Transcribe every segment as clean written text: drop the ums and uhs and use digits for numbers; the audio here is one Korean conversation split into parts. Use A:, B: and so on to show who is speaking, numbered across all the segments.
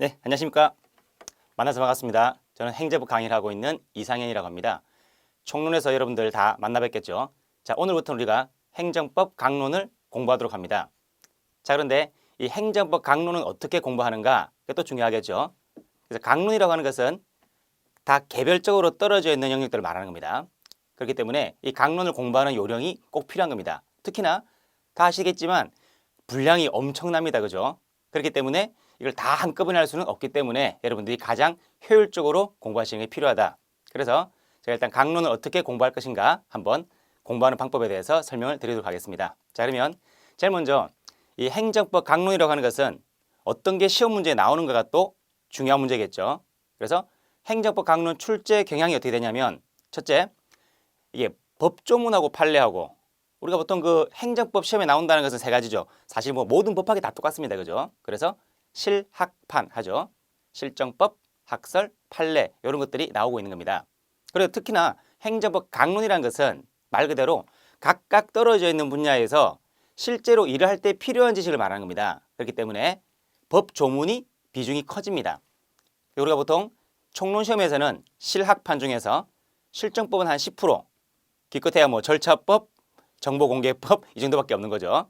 A: 네, 안녕하십니까. 만나서 반갑습니다. 저는 행제부 강의를 하고 있는 이상현이라고 합니다. 총론에서 여러분들 다 만나 뵙겠죠. 자, 오늘부터 우리가 행정법 강론을 공부하도록 합니다. 자, 그런데 이 행정법 강론은 어떻게 공부하는가? 그것도 중요하겠죠. 그래서 강론이라고 하는 것은 다 개별적으로 떨어져 있는 영역들을 말하는 겁니다. 그렇기 때문에 이 강론을 공부하는 요령이 꼭 필요한 겁니다. 특히나 다 아시겠지만 분량이 엄청납니다. 그죠? 그렇기 때문에 이걸 다 한꺼번에 할 수는 없기 때문에 여러분들이 가장 효율적으로 공부하시는 게 필요하다. 그래서 제가 일단 강론을 어떻게 공부할 것인가 한번 공부하는 방법에 대해서 설명을 드리도록 하겠습니다. 자, 그러면 제일 먼저 이 행정법 강론이라고 하는 것은 어떤 게 시험 문제에 나오는가가 또 중요한 문제겠죠. 그래서 행정법 강론 출제 경향이 어떻게 되냐면 첫째, 이게 법조문하고 판례하고 우리가 보통 그 행정법 시험에 나온다는 것은 세 가지죠. 사실 뭐 모든 법학이 다 똑같습니다. 그죠? 그래서 실학판 하죠. 실정법, 학설, 판례 이런 것들이 나오고 있는 겁니다. 그리고 특히나 행정법 강론이라는 것은 말 그대로 각각 떨어져 있는 분야에서 실제로 일을 할 때 필요한 지식을 말하는 겁니다. 그렇기 때문에 법 조문이 비중이 커집니다. 우리가 보통 총론 시험에서는 실학판 중에서 실정법은 한 10%, 기껏해야 뭐 절차법, 정보공개법 이 정도밖에 없는 거죠.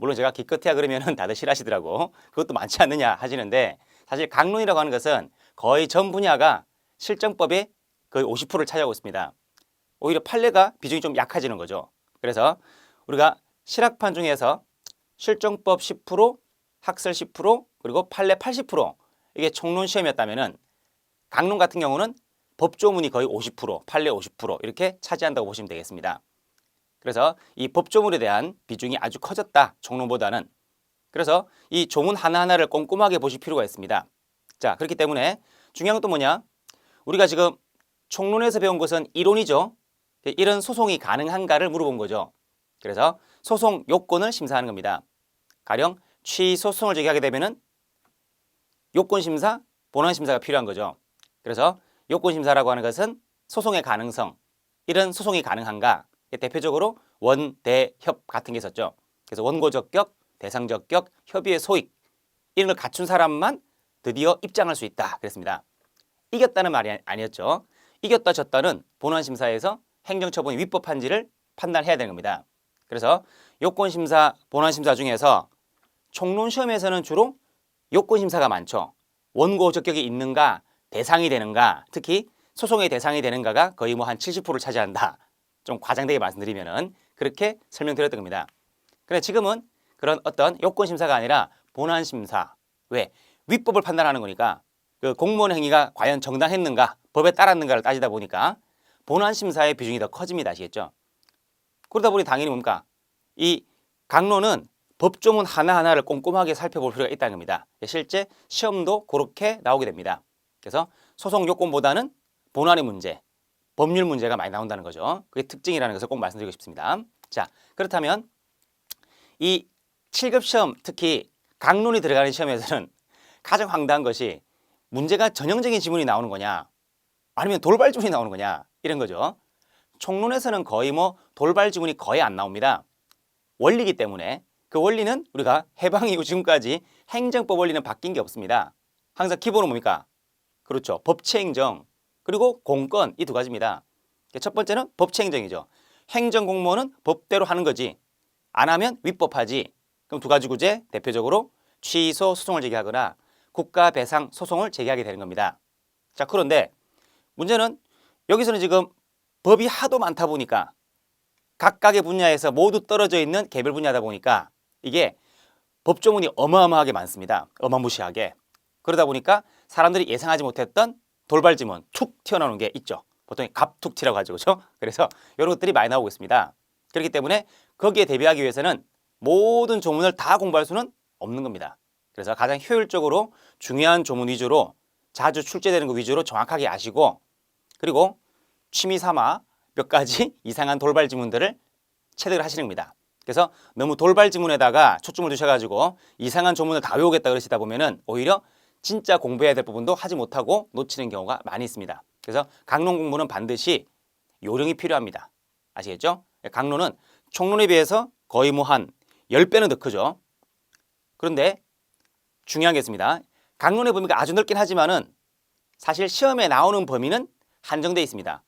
A: 물론 제가 기껏해야 그러면은 다들 싫어하시더라고. 그것도 많지 않느냐 하시는데 사실 강론이라고 하는 것은 거의 전 분야가 실정법의 거의 50%를 차지하고 있습니다. 오히려 판례가 비중이 좀 약해지는 거죠. 그래서 우리가 실학판 중에서 실정법 10%, 학설 10%, 그리고 판례 80% 이게 총론 시험이었다면은 강론 같은 경우는 법조문이 거의 50%, 판례 50% 이렇게 차지한다고 보시면 되겠습니다. 그래서 이 법조문에 대한 비중이 아주 커졌다. 총론보다는. 그래서 이 조문 하나하나를 꼼꼼하게 보실 필요가 있습니다. 자, 그렇기 때문에 중요한 것도 뭐냐? 우리가 지금 총론에서 배운 것은 이론이죠. 이런 소송이 가능한가를 물어본 거죠. 그래서 소송 요건을 심사하는 겁니다. 가령 취소송을 제기하게 되면은 요건 심사, 본안 심사가 필요한 거죠. 그래서 요건 심사라고 하는 것은 소송의 가능성, 이런 소송이 가능한가? 대표적으로 원대협 같은 게 있었죠. 그래서 원고적격, 대상적격, 협의의 소익 이런 걸 갖춘 사람만 드디어 입장할 수 있다. 그랬습니다. 이겼다는 말이 아니었죠. 이겼다 졌다는 본안심사에서 행정처분이 위법한지를 판단해야 되는 겁니다. 그래서 요건심사, 본안심사 중에서 총론시험에서는 주로 요건심사가 많죠. 원고 적격이 있는가, 대상이 되는가, 특히 소송의 대상이 되는가가 거의 뭐 한 70%를 차지한다. 좀 과장되게 말씀드리면은 그렇게 설명드렸던 겁니다. 그런데 지금은 그런 어떤 요건 심사가 아니라 본안 심사. 왜? 위법을 판단하는 거니까 그 공무원 행위가 과연 정당했는가, 법에 따랐는가를 따지다 보니까 본안 심사의 비중이 더 커집니다. 아시겠죠? 그러다 보니 당연히 뭡니까? 이 강론은 법조문 하나하나를 꼼꼼하게 살펴볼 필요가 있다는 겁니다. 실제 시험도 그렇게 나오게 됩니다. 그래서 소송 요건보다는 본안의 문제, 법률 문제가 많이 나온다는 거죠. 그게 특징이라는 것을 꼭 말씀드리고 싶습니다. 자, 그렇다면 이 7급 시험, 특히 강론이 들어가는 시험에서는 가장 황당한 것이 문제가 전형적인 지문이 나오는 거냐, 아니면 돌발 지문이 나오는 거냐, 이런 거죠. 총론에서는 거의 뭐 돌발 지문이 거의 안 나옵니다. 원리이기 때문에 그 원리는 우리가 해방 이후 지금까지 행정법 원리는 바뀐 게 없습니다. 항상 기본은 뭡니까? 그렇죠. 법치행정. 그리고 공권 이 두 가지입니다. 첫 번째는 법치행정이죠. 행정공무원은 법대로 하는 거지. 안 하면 위법하지. 그럼 두 가지 구제 대표적으로 취소 소송을 제기하거나 국가배상 소송을 제기하게 되는 겁니다. 자, 그런데 문제는 여기서는 지금 법이 하도 많다 보니까 각각의 분야에서 모두 떨어져 있는 개별 분야다 보니까 이게 법조문이 어마어마하게 많습니다. 어마무시하게. 그러다 보니까 사람들이 예상하지 못했던 돌발 지문 툭 튀어나오는 게 있죠. 보통 갑툭튀라고 하죠. 그렇죠? 그래서 이런 것들이 많이 나오고 있습니다. 그렇기 때문에 거기에 대비하기 위해서는 모든 조문을 다 공부할 수는 없는 겁니다. 그래서 가장 효율적으로 중요한 조문 위주로 자주 출제되는 것 위주로 정확하게 아시고 그리고 취미 삼아 몇 가지 이상한 돌발 지문들을 체득을 하시는 겁니다. 그래서 너무 돌발 지문에다가 초점을 두셔가지고 이상한 조문을 다 외우겠다 그러시다 보면은 오히려 진짜 공부해야 될 부분도 하지 못하고 놓치는 경우가 많이 있습니다. 그래서 강론 공부는 반드시 요령이 필요합니다. 아시겠죠? 강론은 총론에 비해서 거의 뭐 한 10배는 더 크죠. 그런데 중요한 게 있습니다. 강론의 범위가 아주 넓긴 하지만은 사실 시험에 나오는 범위는 한정되어 있습니다.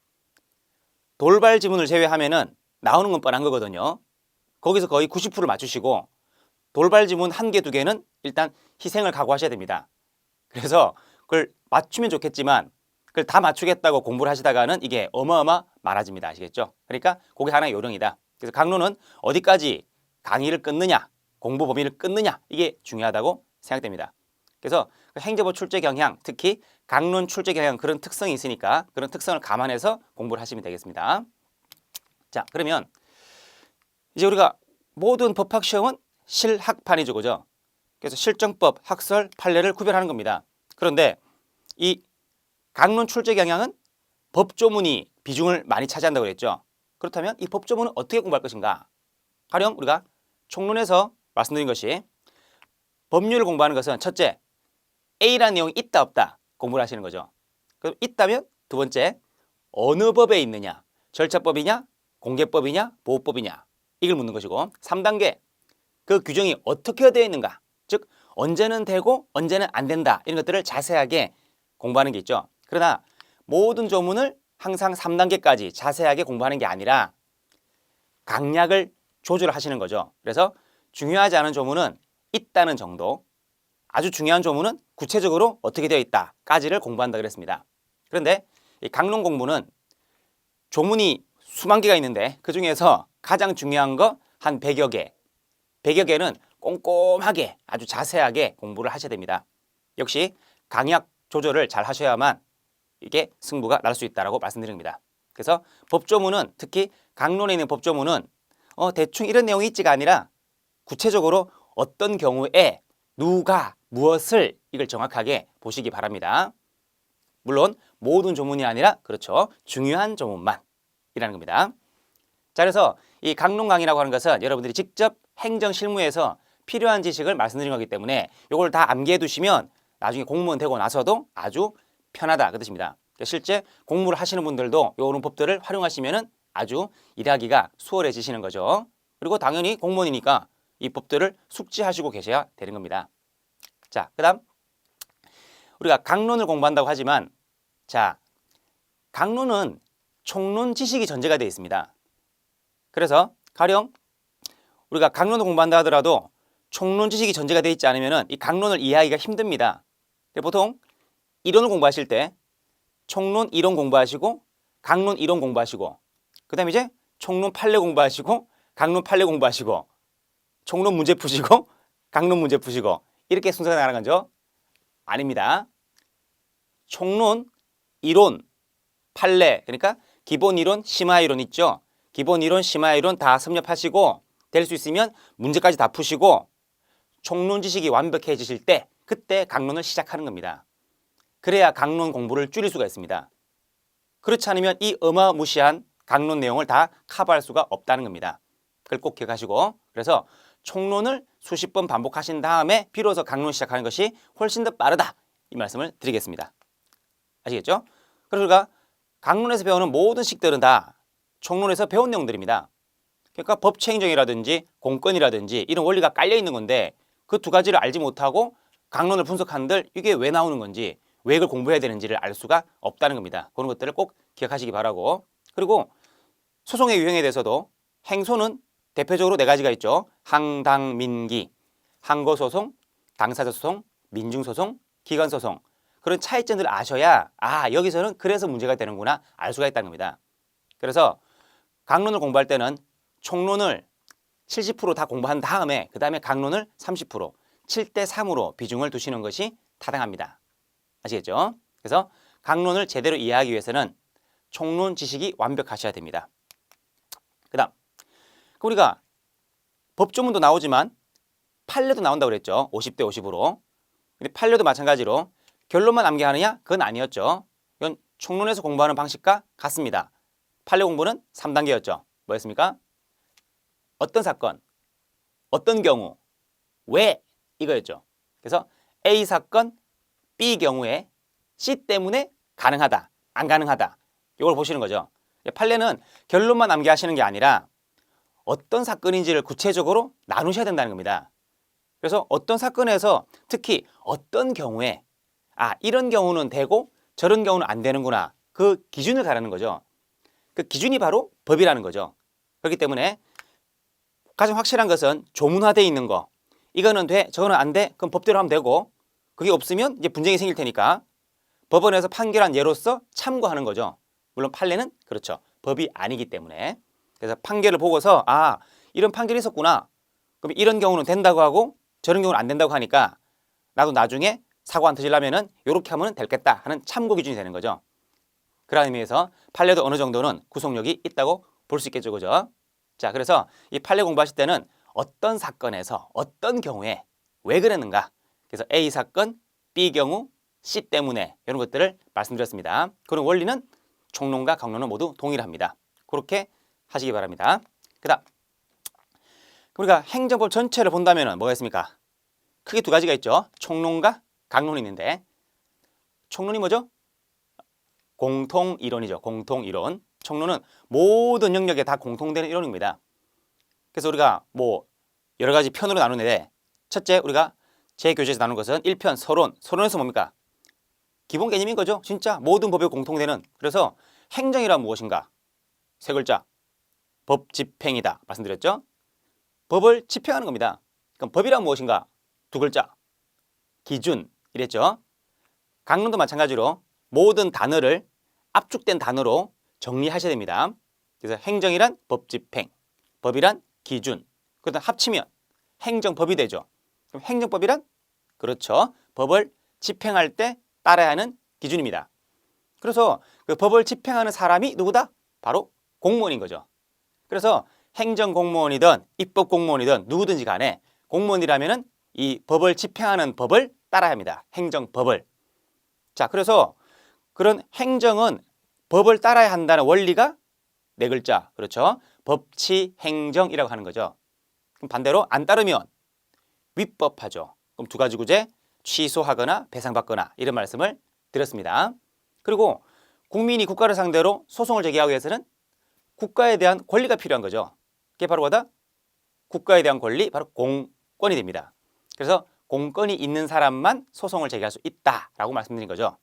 A: 돌발 지문을 제외하면은 나오는 건 뻔한 거거든요. 거기서 거의 90%를 맞추시고 돌발 지문 1개, 2개는 일단 희생을 각오하셔야 됩니다. 그래서 그걸 맞추면 좋겠지만 그걸 다 맞추겠다고 공부를 하시다가는 이게 어마어마 많아집니다. 아시겠죠? 그러니까 그게 하나의 요령이다. 그래서 강론은 어디까지 강의를 끊느냐, 공부 범위를 끊느냐, 이게 중요하다고 생각됩니다. 그래서 행정법 출제 경향, 특히 강론 출제 경향 그런 특성이 있으니까 그런 특성을 감안해서 공부를 하시면 되겠습니다. 자, 그러면 이제 우리가 모든 법학 시험은 실학판이죠, 그죠? 그래서 실정법, 학설, 판례를 구별하는 겁니다. 그런데 이 강론 출제 경향은 법조문이 비중을 많이 차지한다고 그랬죠. 그렇다면 이 법조문은 어떻게 공부할 것인가? 가령 우리가 총론에서 말씀드린 것이 법률을 공부하는 것은 첫째, A라는 내용이 있다 없다 공부를 하시는 거죠. 그럼 있다면 두 번째, 어느 법에 있느냐? 절차법이냐? 공개법이냐? 보호법이냐? 이걸 묻는 것이고 3단계, 그 규정이 어떻게 되어 있는가? 즉 언제는 되고 언제는 안 된다 이런 것들을 자세하게 공부하는 게 있죠. 그러나 모든 조문을 항상 3단계까지 자세하게 공부하는 게 아니라 강약을 조절하시는 거죠. 그래서 중요하지 않은 조문은 있다는 정도, 아주 중요한 조문은 구체적으로 어떻게 되어 있다까지를 공부한다 그랬습니다. 그런데 이 강론 공부는 조문이 수만 개가 있는데 그중에서 가장 중요한 거 한 100여 개, 100여 개는 꼼꼼하게 아주 자세하게 공부를 하셔야 됩니다. 역시 강약 조절을 잘 하셔야만 이게 승부가 날 수 있다고 말씀드립니다. 그래서 법조문은 특히 강론에 있는 법조문은 대충 이런 내용이 있지가 아니라 구체적으로 어떤 경우에 누가 무엇을 이걸 정확하게 보시기 바랍니다. 물론 모든 조문이 아니라 그렇죠. 중요한 조문만 이라는 겁니다. 자, 그래서 이 강론 강의라고 하는 것은 여러분들이 직접 행정 실무에서 필요한 지식을 말씀드린 거기 때문에 이걸 다 암기해 두시면 나중에 공무원 되고 나서도 아주 편하다 그 뜻입니다. 실제 공부를 하시는 분들도 이런 법들을 활용하시면 아주 일하기가 수월해지시는 거죠. 그리고 당연히 공무원이니까 이 법들을 숙지하시고 계셔야 되는 겁니다. 자, 그다음 우리가 강론을 공부한다고 하지만 자, 강론은 총론 지식이 전제가 되어 있습니다. 그래서 가령 우리가 강론을 공부한다 하더라도 총론 지식이 전제가 되어 있지 않으면 이 강론을 이해하기가 힘듭니다. 보통 이론을 공부하실 때 총론 이론 공부하시고 강론 이론 공부하시고 그 다음에 이제 총론 판례 공부하시고 강론 판례 공부하시고 총론 문제 푸시고 강론 문제 푸시고 이렇게 순서가 나가는 거죠. 아닙니다. 총론, 이론, 판례 그러니까 기본 이론, 심화 이론 있죠. 기본 이론, 심화 이론 다 섭렵하시고 될 수 있으면 문제까지 다 푸시고 총론 지식이 완벽해지실 때 그때 강론을 시작하는 겁니다. 그래야 강론 공부를 줄일 수가 있습니다. 그렇지 않으면 이 어마무시한 강론 내용을 다 커버할 수가 없다는 겁니다. 그걸 꼭 기억하시고 그래서 총론을 수십 번 반복하신 다음에 비로소 강론 시작하는 것이 훨씬 더 빠르다 이 말씀을 드리겠습니다. 아시겠죠? 그래서 우리가 강론에서 배우는 모든 식들은 다 총론에서 배운 내용들입니다. 그러니까 법체행정이라든지 공권이라든지 이런 원리가 깔려 있는 건데 그 두 가지를 알지 못하고 강론을 분석한들 이게 왜 나오는 건지 왜 이걸 공부해야 되는지를 알 수가 없다는 겁니다. 그런 것들을 꼭 기억하시기 바라고 그리고 소송의 유형에 대해서도 행소는 대표적으로 4가지가 있죠. 항당민기, 항고소송, 당사자소송, 민중소송, 기관소송 그런 차이점들을 아셔야 여기서는 그래서 문제가 되는구나 알 수가 있다는 겁니다. 그래서 강론을 공부할 때는 총론을 70% 다 공부한 다음에 그 다음에 강론을 30% 7대 3으로 비중을 두시는 것이 타당합니다. 아시겠죠? 그래서 강론을 제대로 이해하기 위해서는 총론 지식이 완벽하셔야 됩니다. 그 다음 우리가 법조문도 나오지만 판례도 나온다고 그랬죠. 50대 50으로. 근데 판례도 마찬가지로 결론만 암기하느냐? 그건 아니었죠. 이건 총론에서 공부하는 방식과 같습니다. 판례 공부는 3단계였죠. 뭐였습니까? 어떤 사건, 어떤 경우, 왜 이거였죠. 그래서 A 사건, B 경우에 C 때문에 가능하다, 안 가능하다 이걸 보시는 거죠. 판례는 결론만 암기하시는 게 아니라 어떤 사건인지를 구체적으로 나누셔야 된다는 겁니다. 그래서 어떤 사건에서 특히 어떤 경우에 이런 경우는 되고 저런 경우는 안 되는구나. 그 기준을 가르는 거죠. 그 기준이 바로 법이라는 거죠. 그렇기 때문에 가장 확실한 것은 조문화되어 있는 거. 이거는 돼, 저거는 안 돼. 그럼 법대로 하면 되고 그게 없으면 이제 분쟁이 생길 테니까 법원에서 판결한 예로서 참고하는 거죠. 물론 판례는 그렇죠. 법이 아니기 때문에. 그래서 판결을 보고서 이런 판결이 있었구나. 그럼 이런 경우는 된다고 하고 저런 경우는 안 된다고 하니까 나도 나중에 사고 안 터지려면은 이렇게 하면 되겠다 하는 참고 기준이 되는 거죠. 그런 의미에서 판례도 어느 정도는 구속력이 있다고 볼 수 있겠죠. 그죠? 자, 그래서 이 판례 공부하실 때는 어떤 사건에서 어떤 경우에 왜 그랬는가. 그래서 A 사건, B 경우, C 때문에 이런 것들을 말씀드렸습니다. 그런 원리는 총론과 강론은 모두 동일합니다. 그렇게 하시기 바랍니다. 그다음 우리가 행정법 전체를 본다면 뭐가 있습니까? 크게 두 가지가 있죠. 총론과 강론이 있는데 총론이 뭐죠? 공통이론이죠. 공통이론. 총론은 모든 영역에 다 공통되는 이론입니다. 그래서 우리가 뭐 여러 가지 편으로 나누는데 첫째 우리가 제 교재에서 나눈 것은 1편 서론. 서론에서 뭡니까? 기본 개념인 거죠. 진짜 모든 법에 공통되는. 그래서 행정이란 무엇인가? 세 글자. 법 집행이다. 말씀드렸죠? 법을 집행하는 겁니다. 그럼 법이란 무엇인가? 두 글자. 기준. 이랬죠? 강론도 마찬가지로 모든 단어를 압축된 단어로 정리하셔야 됩니다. 그래서 행정이란 법 집행, 법이란 기준. 그다음 합치면 행정법이 되죠. 그럼 행정법이란 그렇죠. 법을 집행할 때 따라야 하는 기준입니다. 그래서 그 법을 집행하는 사람이 누구다? 바로 공무원인 거죠. 그래서 행정공무원이든 입법공무원이든 누구든지 간에 공무원이라면은 이 법을 집행하는 법을 따라야 합니다. 행정법을. 자, 그래서 그런 행정은 법을 따라야 한다는 원리가 네 글자. 그렇죠. 법치행정이라고 하는 거죠. 그럼 반대로 안 따르면 위법하죠. 그럼 두 가지 구제 취소하거나 배상받거나 이런 말씀을 드렸습니다. 그리고 국민이 국가를 상대로 소송을 제기하기 위해서는 국가에 대한 권리가 필요한 거죠. 그게 바로 뭐다? 국가에 대한 권리, 바로 공권이 됩니다. 그래서 공권이 있는 사람만 소송을 제기할 수 있다라고 말씀드린 거죠.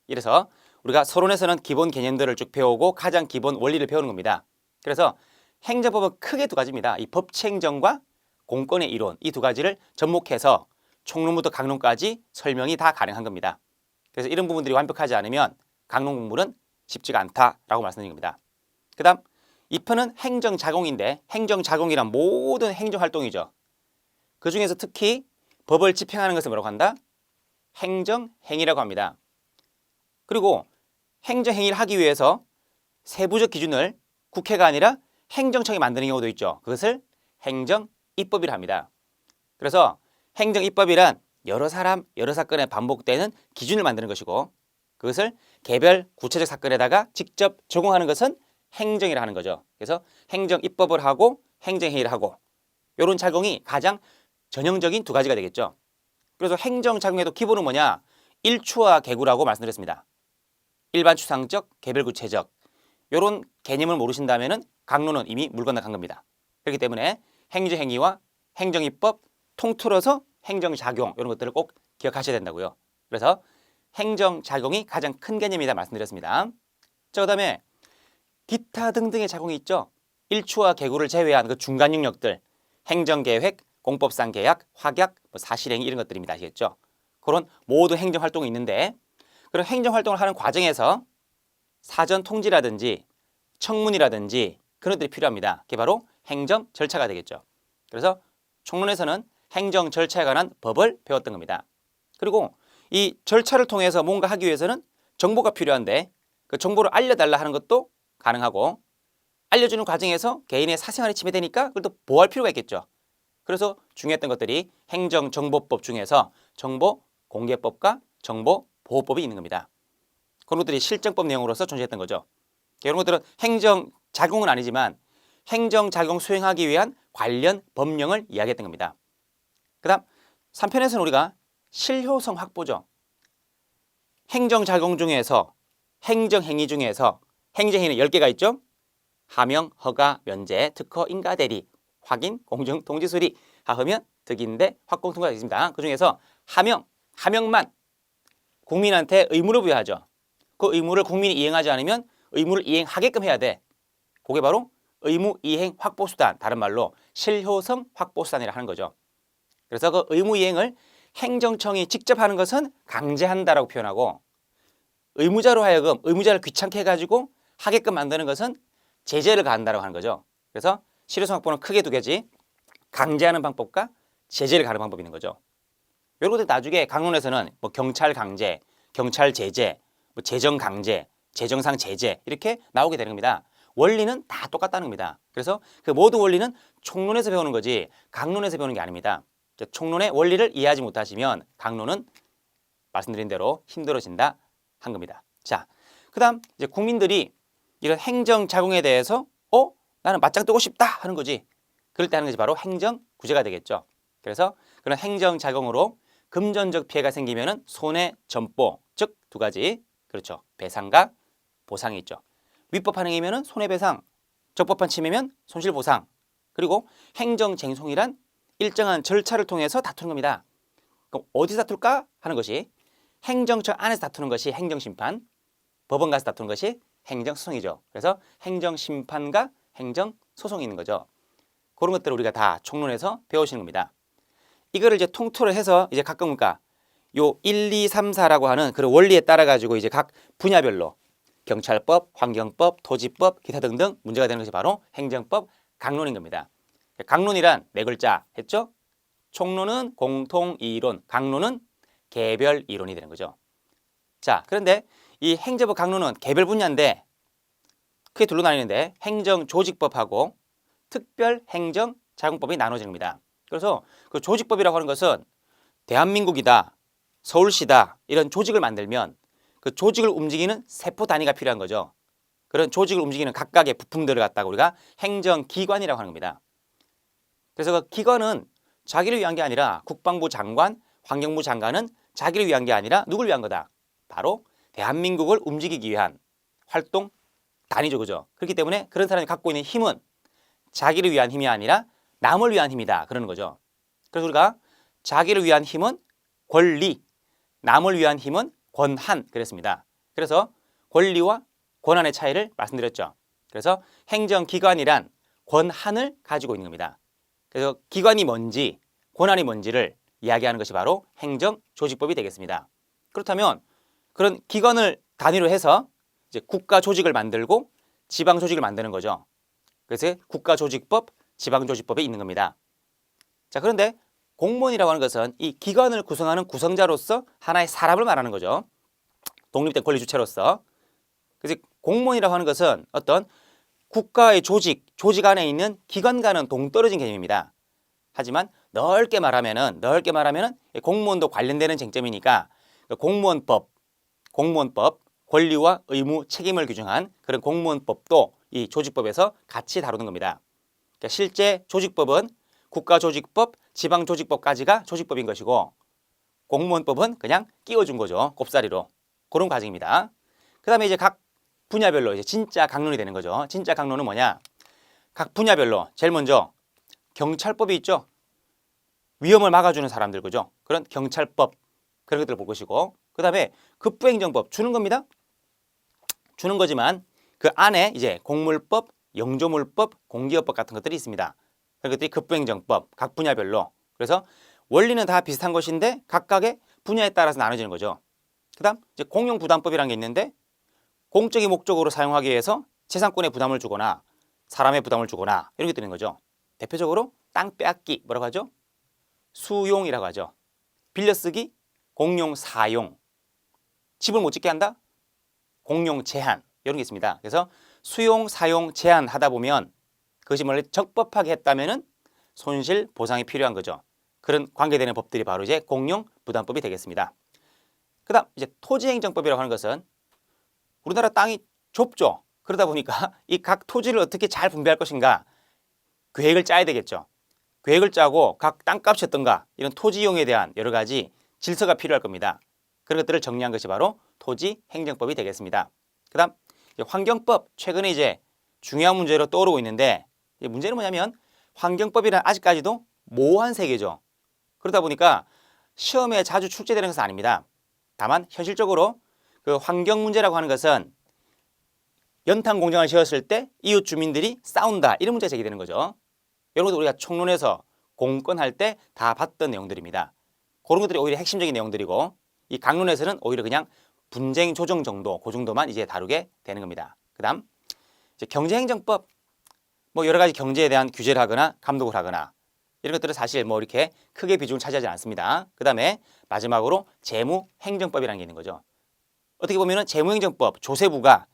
A: 이래서 우리가 서론에서는 기본 개념들을 쭉 배우고 가장 기본 원리를 배우는 겁니다. 그래서 행정법은 크게 두 가지입니다. 이 법치행정과 공권의 이론, 이 두 가지를 접목해서 총론부터 강론까지 설명이 다 가능한 겁니다. 그래서 이런 부분들이 완벽하지 않으면 강론 공부는 쉽지가 않다라고 말씀드린 겁니다. 그 다음 2편은 행정작용인데 행정작용이란 모든 행정활동이죠. 그 중에서 특히 법을 집행하는 것을 뭐라고 한다? 행정행위라고 합니다. 그리고 행정행위를 하기 위해서 세부적 기준을 국회가 아니라 행정청이 만드는 경우도 있죠. 그것을 행정입법이라 합니다. 그래서 행정입법이란 여러 사람, 여러 사건에 반복되는 기준을 만드는 것이고 그것을 개별 구체적 사건에다가 직접 적용하는 것은 행정이라 하는 거죠. 그래서 행정입법을 하고 행정행위를 하고 이런 작용이 가장 전형적인 두 가지가 되겠죠. 그래서 행정작용에도 기본은 뭐냐? 일추와 개구라고 말씀드렸습니다. 일반 추상적, 개별 구체적 이런 개념을 모르신다면 강론은 이미 물 건너간 겁니다. 그렇기 때문에 행정행위와 행정입법 통틀어서 행정작용 이런 것들을 꼭 기억하셔야 된다고요. 그래서 행정작용이 가장 큰 개념이다 말씀드렸습니다. 자, 그다음에 기타 등등의 작용이 있죠. 일추와 개구를 제외한 그 중간 영역들 행정계획, 공법상 계약, 확약, 사실행위 이런 것들입니다. 아시겠죠? 그런 모든 행정활동이 있는데 그런 행정활동을 하는 과정에서 사전 통지라든지 청문이라든지 그런 것들이 필요합니다. 그게 바로 행정 절차가 되겠죠. 그래서 총론에서는 행정 절차에 관한 법을 배웠던 겁니다. 그리고 이 절차를 통해서 뭔가 하기 위해서는 정보가 필요한데 그 정보를 알려달라 하는 것도 가능하고 알려주는 과정에서 개인의 사생활이 침해되니까 그걸 또 보호할 필요가 있겠죠. 그래서 중요했던 것들이 행정정보법 중에서 정보공개법과 정보보호법이 있는 겁니다. 그런 것들이 실정법 내용으로서 존재했던 거죠. 이런 것들은 행정작용은 아니지만 행정작용 수행하기 위한 관련 법령을 이야기했던 겁니다. 그 다음 3편에서는 우리가 실효성 확보죠. 행정작용 중에서 행정행위 중에서 행정행위는 10개가 있죠. 하명, 허가, 면제, 특허, 인가, 대리, 확인, 공정, 통지, 수리, 하하면 득인데 확공 통과가 있습니다. 그 중에서 하명만 국민한테 의무를 부여하죠. 그 의무를 국민이 이행하지 않으면 의무를 이행하게끔 해야 돼. 그게 바로 의무 이행 확보수단, 다른 말로 실효성 확보수단이라 하는 거죠. 그래서 그 의무 이행을 행정청이 직접 하는 것은 강제한다라고 표현하고, 의무자로 하여금 의무자를 귀찮게 해가지고 하게끔 만드는 것은 제재를 가한다라고 하는 거죠. 그래서 실효성 확보는 크게 두 개지, 강제하는 방법과 제재를 가하는 방법이 있는 거죠. 이런 것들 나중에 강론에서는 뭐 경찰 강제, 경찰 제재, 뭐 재정 강제, 재정상 제재 이렇게 나오게 되는 겁니다. 원리는 다 똑같다는 겁니다. 그래서 그 모든 원리는 총론에서 배우는 거지 강론에서 배우는 게 아닙니다. 총론의 원리를 이해하지 못하시면 강론은 말씀드린 대로 힘들어진다 한 겁니다. 자, 그다음 이제 국민들이 이런 행정 작용에 대해서 나는 맞짱 뜨고 싶다 하는 거지. 그럴 때 하는 것이 바로 행정 구제가 되겠죠. 그래서 그런 행정 작용으로 금전적 피해가 생기면은 손해전보, 즉 두 가지, 그렇죠. 배상과 보상이 있죠. 위법 hành 위면은 손해배상, 적법한 침해면 손실보상, 그리고 행정쟁송이란 일정한 절차를 통해서 다투는 겁니다. 그럼 어디서 다툴까 하는 것이 행정처 안에서 다투는 것이 행정심판, 법원 가서 다투는 것이 행정소송이죠. 그래서 행정심판과 행정소송이 있는 거죠. 그런 것들을 우리가 다 총론에서 배우시는 겁니다. 이거를 이제 통틀을 해서 이제 각각 뭔가 요 1, 2, 3, 4라고 하는 그런 원리에 따라 가지고 이제 각 분야별로 경찰법, 환경법, 토지법, 기타 등등 문제가 되는 것이 바로 행정법 강론인 겁니다. 강론이란 네 글자 했죠? 총론은 공통이론, 강론은 개별 이론이 되는 거죠. 자, 그런데 이 행정법 강론은 개별 분야인데 크게 둘로 나뉘는데 행정조직법하고 특별행정자금법이 나눠지는 겁니다. 그래서 그 조직법이라고 하는 것은 대한민국이다, 서울시다 이런 조직을 만들면 그 조직을 움직이는 세포 단위가 필요한 거죠. 그런 조직을 움직이는 각각의 부품들을 갖다가 우리가 행정기관이라고 하는 겁니다. 그래서 그 기관은 자기를 위한 게 아니라 국방부 장관, 환경부 장관은 자기를 위한 게 아니라 누굴 위한 거다? 바로 대한민국을 움직이기 위한 활동 단위죠. 그죠? 그렇기 때문에 그런 사람이 갖고 있는 힘은 자기를 위한 힘이 아니라 남을 위한 힘이다. 그러는 거죠. 그래서 우리가 자기를 위한 힘은 권리, 남을 위한 힘은 권한 그랬습니다. 그래서 권리와 권한의 차이를 말씀드렸죠. 그래서 행정기관이란 권한을 가지고 있는 겁니다. 그래서 기관이 뭔지, 권한이 뭔지를 이야기하는 것이 바로 행정조직법이 되겠습니다. 그렇다면 그런 기관을 단위로 해서 이제 국가조직을 만들고 지방조직을 만드는 거죠. 그래서 국가조직법, 지방조직법이 있는 겁니다. 자, 그런데 공무원이라고 하는 것은 이 기관을 구성하는 구성자로서 하나의 사람을 말하는 거죠. 독립된 권리 주체로서. 그래서 공무원이라고 하는 것은 어떤 국가의 조직 안에 있는 기관과는 동떨어진 개념입니다. 하지만 넓게 말하면은 공무원도 관련되는 쟁점이니까 공무원법, 권리와 의무, 책임을 규정한 그런 공무원법도 이 조직법에서 같이 다루는 겁니다. 그러니까 실제 조직법은 국가조직법, 지방조직법까지가 조직법인 것이고 공무원법은 그냥 끼워준 거죠. 꼽사리로. 그런 과정입니다. 그 다음에 이제 각 분야별로 이제 진짜 강론이 되는 거죠. 진짜 강론은 뭐냐? 각 분야별로 제일 먼저 경찰법이 있죠. 위험을 막아주는 사람들, 그죠? 그런 경찰법, 그런 것들을 볼 것이고, 그 다음에 급부행정법 주는 겁니다. 주는 거지만 그 안에 이제 공물법, 영조물법, 공기업법 같은 것들이 있습니다. 그런 것들이 급부행정법, 각 분야별로. 그래서 원리는 다 비슷한 것인데 각각의 분야에 따라서 나눠지는 거죠. 그 다음 이제 공용부담법이라는 게 있는데 공적인 목적으로 사용하기 위해서 재산권에 부담을 주거나 사람의 부담을 주거나 이런 게 되는 거죠. 대표적으로 땅 빼앗기 뭐라고 하죠? 수용이라고 하죠. 빌려쓰기, 공용 사용, 집을 못 짓게 한다? 공용 제한 이런 게 있습니다. 그래서 수용, 사용, 제한하다 보면 그것이 원래 적법하게 했다면은 손실 보상이 필요한 거죠. 그런 관계되는 법들이 바로 이제 공용부담법이 되겠습니다. 그다음 이제 토지행정법이라고 하는 것은 우리나라 땅이 좁죠. 그러다 보니까 이 각 토지를 어떻게 잘 분배할 것인가 계획을 짜야 되겠죠. 계획을 짜고 각 땅값이 어떤가 이런 토지 이용에 대한 여러 가지 질서가 필요할 겁니다. 그런 것들을 정리한 것이 바로 토지행정법이 되겠습니다. 그다음 환경법 최근에 이제 중요한 문제로 떠오르고 있는데 문제는 뭐냐면 환경법이란 아직까지도 모호한 세계죠. 그러다 보니까 시험에 자주 출제되는 것은 아닙니다. 다만 현실적으로 그 환경 문제라고 하는 것은 연탄 공장을 지었을 때 이웃 주민들이 싸운다 이런 문제가 제기되는 거죠. 이런 것도 우리가 총론에서 공권할 때 다 봤던 내용들입니다. 그런 것들이 오히려 핵심적인 내용들이고 이 강론에서는 오히려 그냥 분쟁 조정 정도 그 정도만 이제 다루게 되는 겁니다. 그다음 이제 경제행정법 뭐 여러 가지 경제에 대한 규제를 하거나 감독을 하거나 이런 것들은 사실 뭐 이렇게 크게 비중을 차지하지 않습니다. 그다음에 마지막으로 재무행정법이라는 게 있는 거죠. 어떻게 보면은 재무행정법 조세부가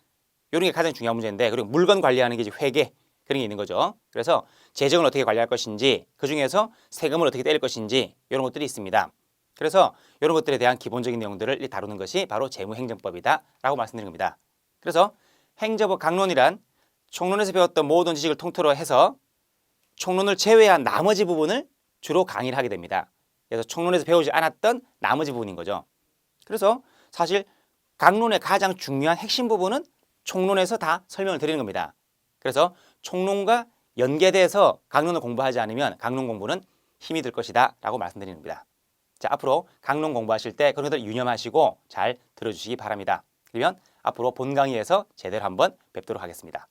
A: 이런 게 가장 중요한 문제인데 그리고 물건 관리하는 게 이제 회계 그런 게 있는 거죠. 그래서 재정을 어떻게 관리할 것인지 그중에서 세금을 어떻게 떼일 것인지 이런 것들이 있습니다. 그래서 이런 것들에 대한 기본적인 내용들을 다루는 것이 바로 재무행정법이다라고 말씀드린 겁니다. 그래서 행정법 강론이란 총론에서 배웠던 모든 지식을 통틀어 해서 총론을 제외한 나머지 부분을 주로 강의를 하게 됩니다. 그래서 총론에서 배우지 않았던 나머지 부분인 거죠. 그래서 사실 강론의 가장 중요한 핵심 부분은 총론에서 다 설명을 드리는 겁니다. 그래서 총론과 연계돼서 강론을 공부하지 않으면 강론 공부는 힘이 들 것이다 라고 말씀드리는 겁니다. 자, 앞으로 강론 공부하실 때 그런 것들 유념하시고 잘 들어주시기 바랍니다. 그러면 앞으로 본 강의에서 제대로 한번 뵙도록 하겠습니다.